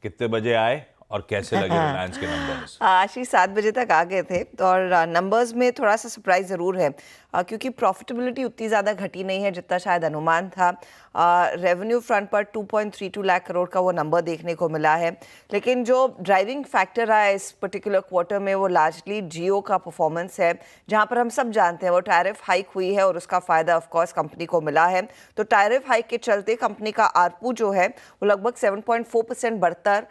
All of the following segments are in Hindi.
कितने बजे आए और कैसे लगे रिलायंस के नंबर्स? आशीष 7 बजे तक आ गए थे और नंबर्स में थोड़ा सा सरप्राइज ज़रूर है क्योंकि प्रॉफिटेबिलिटी उतनी ज़्यादा घटी नहीं है जितना शायद अनुमान था। रेवेन्यू फ्रंट पर 2.32 लाख करोड़ का वो नंबर देखने को मिला है, लेकिन जो ड्राइविंग फैक्टर रहा है इस पर्टिकुलर क्वार्टर में वो लार्जली जियो का परफॉर्मेंस है, जहां पर हम सब जानते हैं वो टैरिफ हाइक हुई है और उसका फ़ायदा ऑफकोर्स कंपनी को मिला है। तो टैरिफ हाइक के चलते कंपनी का आरपू जो है वो लगभग 7.4% बढ़कर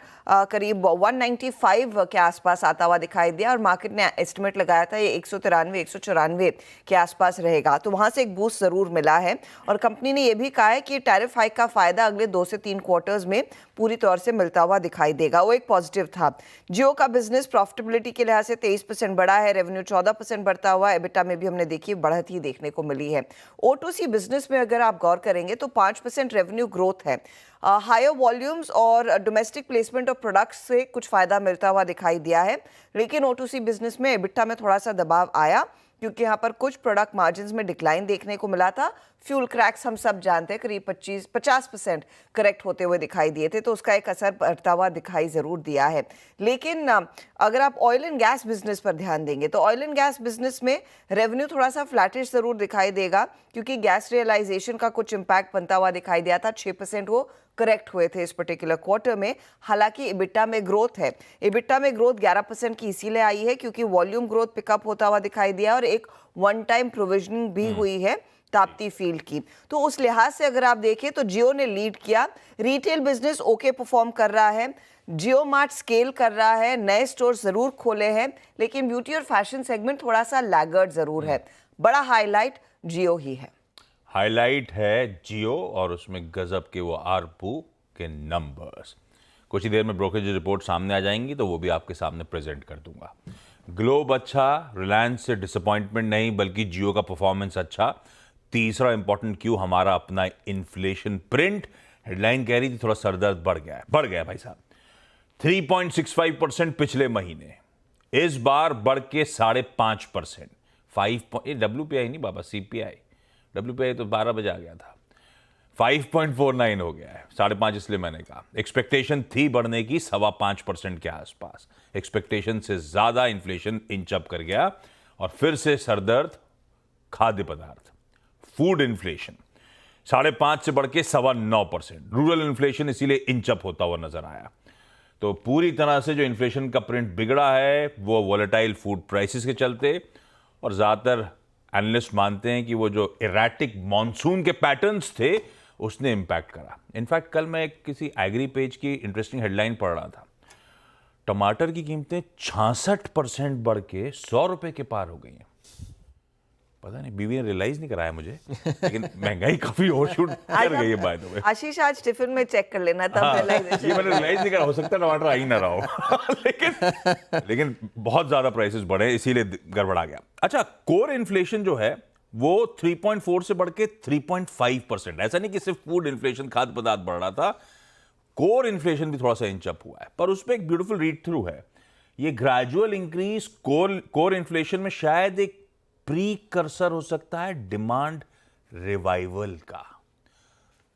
करीब 195 के आसपास आता हुआ दिखाई दिया और मार्केट ने एस्टिमेट लगाया था ये 193-194 के आसपास रहेगा। तो वहां से एक बूस्ट जरूर मिला है और कंपनी ने यह भी कहा है कि टैरिफ हाइक का फायदा अगले 2 से 3 क्वार्टर्स में पूरी तौर से मिलता हुआ दिखाई देगा। वो एक पॉजिटिव था। जियो का बिजनेस प्रॉफिटेबिलिटी के लिहाज से 23% बढ़ा है, रेवेन्यू 14% बढ़ता हुआ, एबिटा में भी हमने देखी बढ़त ही देखने को मिली है। O2C बिजनेस में अगर आप गौर करेंगे तो 5% रेवेन्यू ग्रोथ है। हायर वॉल्यूम्स और डोमेस्टिक प्लेसमेंट ऑफ प्रोडक्ट्स से कुछ फायदा मिलता हुआ दिखाई दिया है, लेकिन O2C बिजनेस में एबिटा में थोड़ा सा दबाव आया क्योंकि यहाँ पर कुछ प्रोडक्ट मार्जिन्स में डिक्लाइन देखने को मिला था। फ्यूल क्रैक्स हम सब जानते हैं करीब 50% करेक्ट होते हुए दिखाई दिए थे, तो उसका एक असर पड़ता हुआ दिखाई ज़रूर दिया है। लेकिन अगर आप ऑयल एंड गैस बिजनेस पर ध्यान देंगे तो ऑयल एंड गैस बिजनेस में रेवेन्यू थोड़ा सा फ्लैटिश ज़रूर दिखाई देगा क्योंकि गैस रियलाइजेशन का कुछ इम्पैक्ट बनता हुआ दिखाई दिया था। 6% वो करेक्ट हुए थे इस पर्टिकुलर क्वार्टर में। हालांकि इबिटा में ग्रोथ है, इबिटा में ग्रोथ 11% की इसीलिए आई है क्योंकि वॉल्यूम ग्रोथ पिकअप होता हुआ दिखाई दिया और एक वन टाइम प्रोविजनिंग भी हुई है ताप्ती फील्ड की। तो उस लिहाज से अगर आप देखें तो जियो ने लीड किया। रिटेल बिजनेस ओके परफॉर्म कर रहा है, जियो मार्ट स्केल कर रहा है, नए स्टोर जरूर खोले हैं, लेकिन ब्यूटी और फैशन सेगमेंट थोड़ा सा लैगर्ड जरूर है। बड़ा हाईलाइट जियो ही है। हाईलाइट है जियो और उसमें गजब के वो आरपू के नंबर्स। कुछ ही देर में ब्रोकरेज रिपोर्ट सामने आ जाएंगी तो वो भी आपके सामने प्रेजेंट कर दूंगा। ग्लोब अच्छा, रिलायंस से डिसअपॉइंटमेंट नहीं बल्कि जियो का परफॉर्मेंस अच्छा। तीसरा इंपॉर्टेंट क्यू हमारा अपना इन्फ्लेशन प्रिंट। हेडलाइन कह रही थी थोड़ा सरदर्द बढ़ गया भाई साहब। 3.65% पिछले महीने, इस बार बढ़ के 5.5%। 5 WPI नहीं बाबा, CPI। WPI तो 12 बजे आ गया था। 5.49 हो गया है, 5.5 इसलिए मैंने कहा। एक्सपेक्टेशन थी बढ़ने की 5.25% के आसपास। एक्सपेक्टेशन से ज्यादा इन्फ्लेशन इंच अप कर गया और फिर से सरदर्द खाद्य पदार्थ, फूड इन्फ्लेशन 5.5 से बढ़ के 9.25%। रूरल इन्फ्लेशन इसीलिए इंच अप होता हुआ नजर आया। तो पूरी तरह से जो इन्फ्लेशन का प्रिंट बिगड़ा है वो वोलेटाइल फूड प्राइसेस के चलते, और ज्यादातर एनालिस्ट मानते हैं कि वो जो इरेटिक मॉनसून के पैटर्न्स थे उसने इंपैक्ट करा। इनफैक्ट कल मैं किसी एग्री पेज की इंटरेस्टिंग हेडलाइन पढ़ रहा था, टमाटर की कीमतें 66% बढ़ के 100 रुपए के पार हो गई हैं। पता नहीं, बीवी ने रियलाइज नहीं कराया मुझे, लेकिन महंगाई काफी ओवरशूट कर गई है बाय द वे। आशीष आज टिफिन में चेक कर लेना तब रियलाइजेशन। ये मैंने रियलाइज नहीं करा, हो सकता है टमाटर आ ही ना रहा हो लेकिन बहुत ज्यादा प्राइसेस बढ़े इसीलिए गड़बड़ा गया। अच्छा, कोर इन्फ्लेशन जो है वो 3.4 से बढ़ के 3.5%। ऐसा नहीं कि सिर्फ फूड इन्फ्लेशन, खाद्य पदार्थ बढ़ रहा था, कोर इन्फ्लेशन भी थोड़ा सा इंच अप हुआ है। पर उसमें एक ब्यूटीफुल रीड थ्रू है, ये ग्रेजुअल इंक्रीज कोर इन्फ्लेशन में शायद एक प्रीकर्सर हो सकता है डिमांड रिवाइवल का।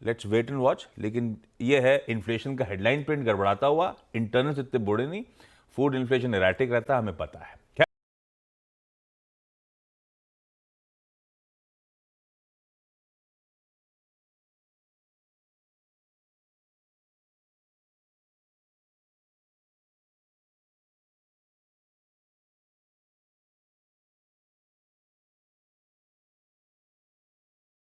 Let's wait and watch. लेकिन ये है इन्फ्लेशन का हेडलाइन प्रिंट गड़बड़ाता हुआ, इंटरनल इतने बुरे नहीं, फूड इन्फ्लेशन एराटिक रहता है, हमें पता है।